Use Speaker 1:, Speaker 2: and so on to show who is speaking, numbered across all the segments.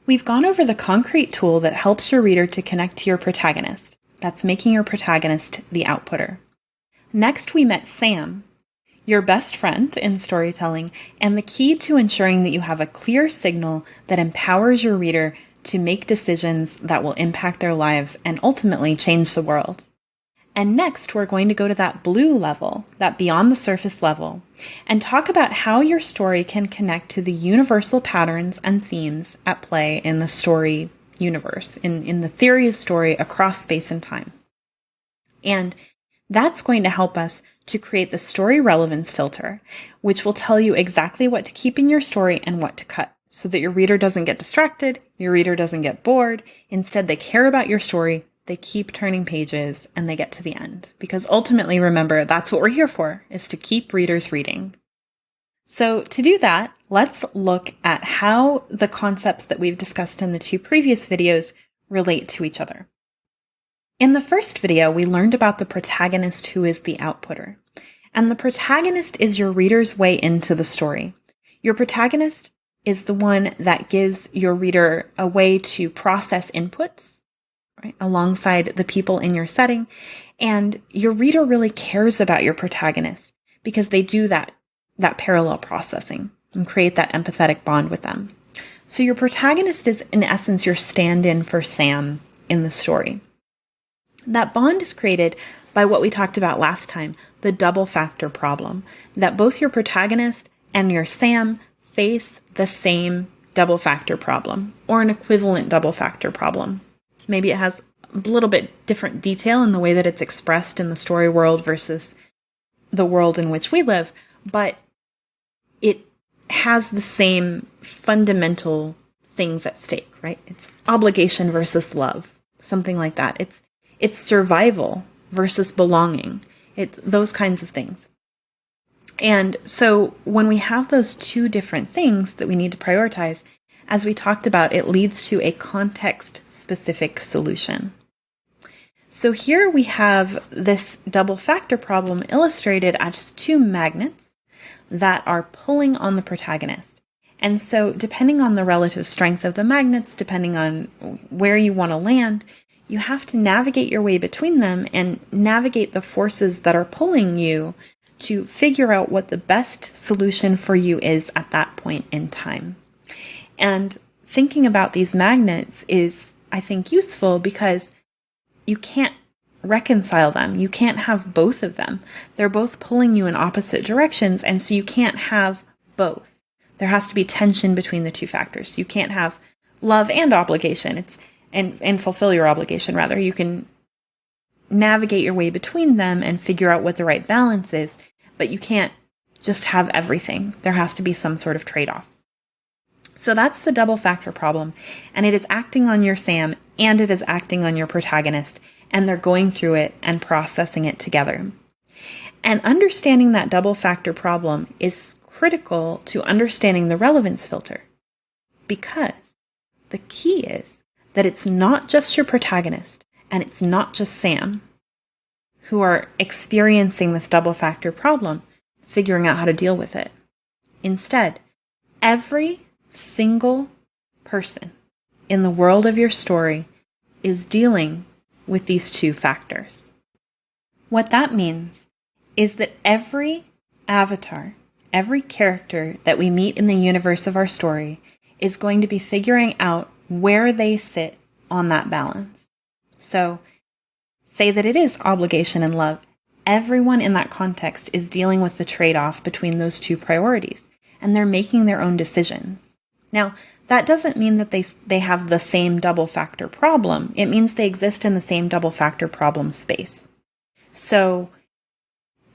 Speaker 1: We've gone over the concrete tool that helps your reader to connect to your protagonist. That's making your protagonist the outputter. Next, we met Sam, your best friend in storytelling, and the key to ensuring that you have a clear signal that empowers your reader to make decisions that will impact their lives and ultimately change the world. And next, we're going to go to that blue level, that beyond the surface level, and talk about how your story can connect to the universal patterns and themes at play in the story universe, in the theory of story across space and time. And that's going to help us to create the story relevance filter, which will tell you exactly what to keep in your story and what to cut, so that your reader doesn't get distracted, your reader doesn't get bored. Instead, they care about your story. They keep turning pages and they get to the end. Because ultimately, remember, that's what we're here for, is to keep readers reading. So to do that, let's look at how the concepts that we've discussed in the two previous videos relate to each other. In the first video, we learned about the protagonist who is the outputter. And the protagonist is your reader's way into the story. Your protagonist is the one that gives your reader a way to process inputs, right, alongside the people in your setting. And your reader really cares about your protagonist because they do that parallel processing and create that empathetic bond with them. So your protagonist is, in essence, your stand-in for Sam in the story. That bond is created by what we talked about last time, the double factor problem, that both your protagonist and your Sam face the same double factor problem or an equivalent double factor problem. Maybe it has a little bit different detail in the way that it's expressed in the story world versus the world in which we live, but it has the same fundamental things at stake, right? It's obligation versus love, something like that. It's survival versus belonging. It's those kinds of things. And so when we have those two different things that we need to prioritize, as we talked about, it leads to a context-specific solution. So here we have this double factor problem illustrated as two magnets that are pulling on the protagonist. And so depending on the relative strength of the magnets, depending on where you want to land, you have to navigate your way between them and navigate the forces that are pulling you to figure out what the best solution for you is at that point in time. And thinking about these magnets is, I think, useful because you can't reconcile them. You can't have both of them. They're both pulling you in opposite directions, and so you can't have both. There has to be tension between the two factors. You can't have love and obligation. And fulfill your obligation, rather. You can navigate your way between them and figure out what the right balance is, but you can't just have everything. There has to be some sort of trade-off. So that's the double factor problem, and it is acting on your Sam and it is acting on your protagonist, and they're going through it and processing it together. And understanding that double factor problem is critical to understanding the relevance filter, because the key is that it's not just your protagonist and it's not just Sam who are experiencing this double factor problem, figuring out how to deal with it. Instead, every single person in the world of your story is dealing with these two factors. What that means is that every avatar, every character that we meet in the universe of our story is going to be figuring out where they sit on that balance. So, say that it is obligation and love. Everyone in that context is dealing with the trade-off between those two priorities, and they're making their own decisions. Now, that doesn't mean that they have the same double factor problem. It means they exist in the same double factor problem space. So,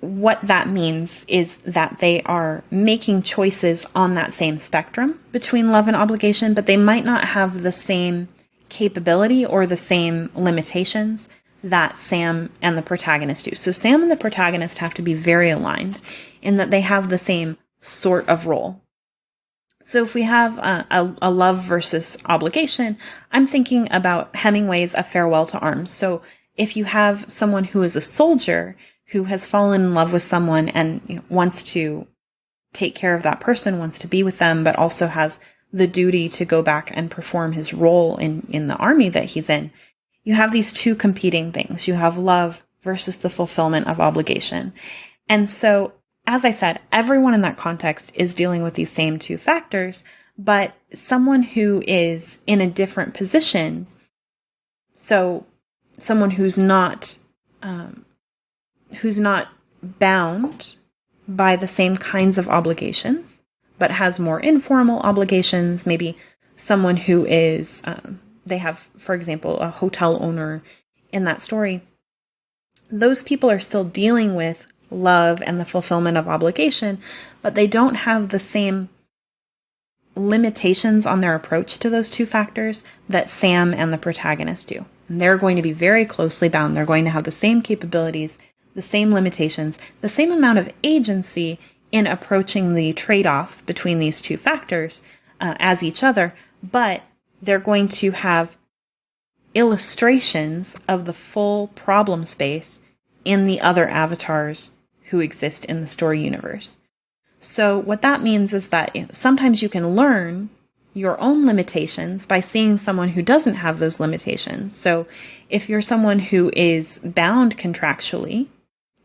Speaker 1: what that means is that they are making choices on that same spectrum between love and obligation, but they might not have the same capability or the same limitations that Sam and the protagonist do. So Sam and the protagonist have to be very aligned in that they have the same sort of role. So if we have a love versus obligation, I'm thinking about Hemingway's A Farewell to Arms. So if you have someone who is a soldier who has fallen in love with someone and wants to take care of that person, wants to be with them, but also has the duty to go back and perform his role in the army that he's in, you have these two competing things. You have love versus the fulfillment of obligation. And so, as I said, everyone in that context is dealing with these same two factors, but someone who is in a different position, so someone who's not bound by the same kinds of obligations, but has more informal obligations, maybe someone who is, they have, for example, a hotel owner in that story. Those people are still dealing with love and the fulfillment of obligation, but they don't have the same limitations on their approach to those two factors that Sam and the protagonist do. And they're going to be very closely bound. They're going to have the same capabilities, the same limitations, the same amount of agency in approaching the trade-off between these two factors as each other, but they're going to have illustrations of the full problem space in the other avatars who exist in the story universe. So what that means is that sometimes you can learn your own limitations by seeing someone who doesn't have those limitations. So if you're someone who is bound contractually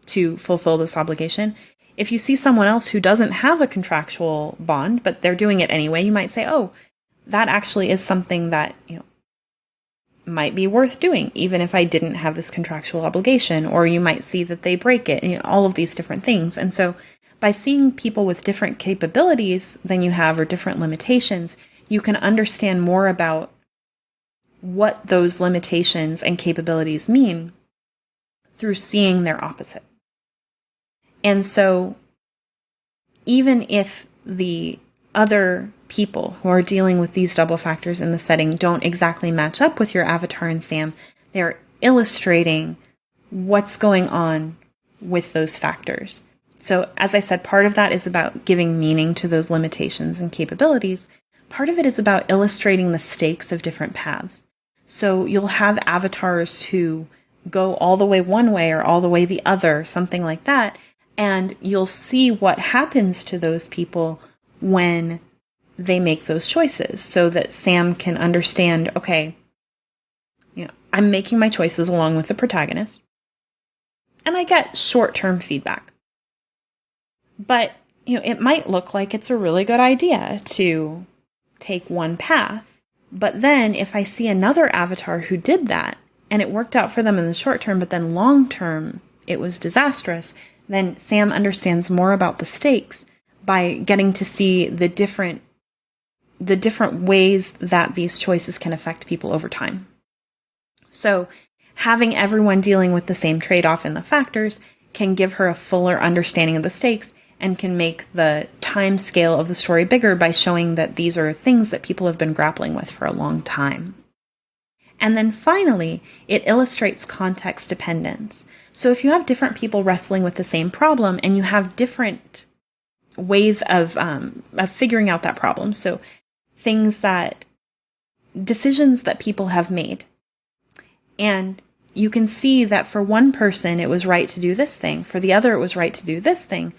Speaker 1: to fulfill this obligation, if you see someone else who doesn't have a contractual bond, but they're doing it anyway, you might say, oh, that actually is something that, might be worth doing, even if I didn't have this contractual obligation. Or you might see that they break it, all of these different things. And so by seeing people with different capabilities than you have or different limitations, you can understand more about what those limitations and capabilities mean through seeing their opposite. And so even if the other people who are dealing with these double factors in the setting don't exactly match up with your avatar and Sam, they're illustrating what's going on with those factors. So as I said, part of that is about giving meaning to those limitations and capabilities. Part of it is about illustrating the stakes of different paths. So you'll have avatars who go all the way one way or all the way the other, something like that. And you'll see what happens to those people when they make those choices, so that Sam can understand, okay, I'm making my choices along with the protagonist, and I get short-term feedback. But, it might look like it's a really good idea to take one path, but then if I see another avatar who did that, and it worked out for them in the short term, but then long term it was disastrous, then Sam understands more about the stakes by getting to see the different ways that these choices can affect people over time. So having everyone dealing with the same trade-off in the factors can give her a fuller understanding of the stakes and can make the time scale of the story bigger by showing that these are things that people have been grappling with for a long time. And then finally, it illustrates context dependence. So if you have different people wrestling with the same problem and you have different ways of figuring out that problem, so decisions that people have made, and you can see that for one person it was right to do this thing, for the other it was right to do this thing,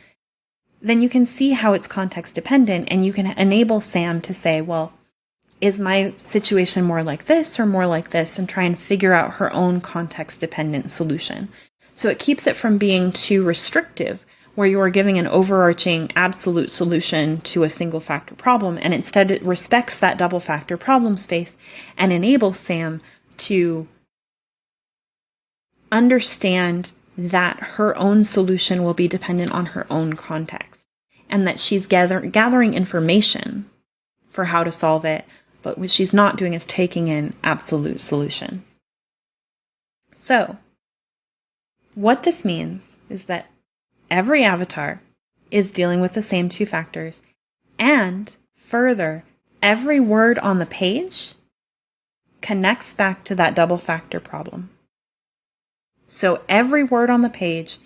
Speaker 1: then you can see how it's context dependent, and you can enable Sam to say, well, is my situation more like this or more like this, and try and figure out her own context dependent solution. So it keeps it from being too restrictive, where you are giving an overarching absolute solution to a single factor problem, and instead it respects that double factor problem space and enables Sam to understand that her own solution will be dependent on her own context, and that she's gathering information for how to solve it, but what she's not doing is taking in absolute solutions. So, what this means is that every avatar is dealing with the same two factors, and further, every word on the page connects back to that double factor problem. So every word on the page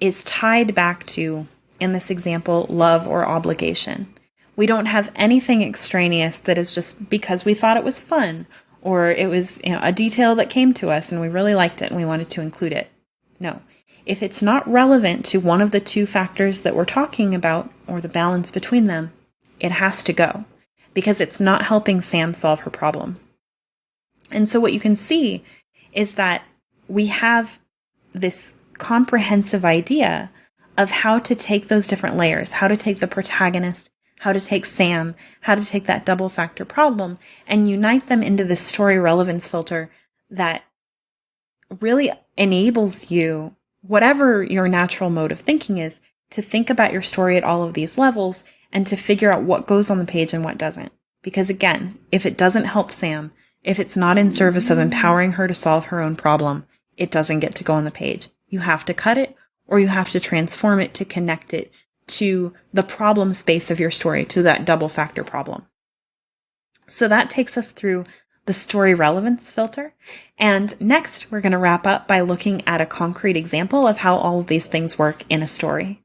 Speaker 1: is tied back to, in this example, love or obligation. We don't have anything extraneous that is just because we thought it was fun, or it was a detail that came to us and we really liked it and we wanted to include it. No. If it's not relevant to one of the two factors that we're talking about, or the balance between them, it has to go. because it's not helping Sam solve her problem. And so what you can see is that we have this comprehensive idea of how to take those different layers, how to take the protagonist, how to take Sam, how to take that double factor problem and unite them into this story relevance filter that really enables you, whatever your natural mode of thinking is, to think about your story at all of these levels and to figure out what goes on the page and what doesn't. Because again, if it doesn't help Sam, if it's not in service of empowering her to solve her own problem, it doesn't get to go on the page. You have to cut it, or you have to transform it to connect it to the problem space of your story, to that double factor problem. So that takes us through the story relevance filter. And next, we're going to wrap up by looking at a concrete example of how all of these things work in a story.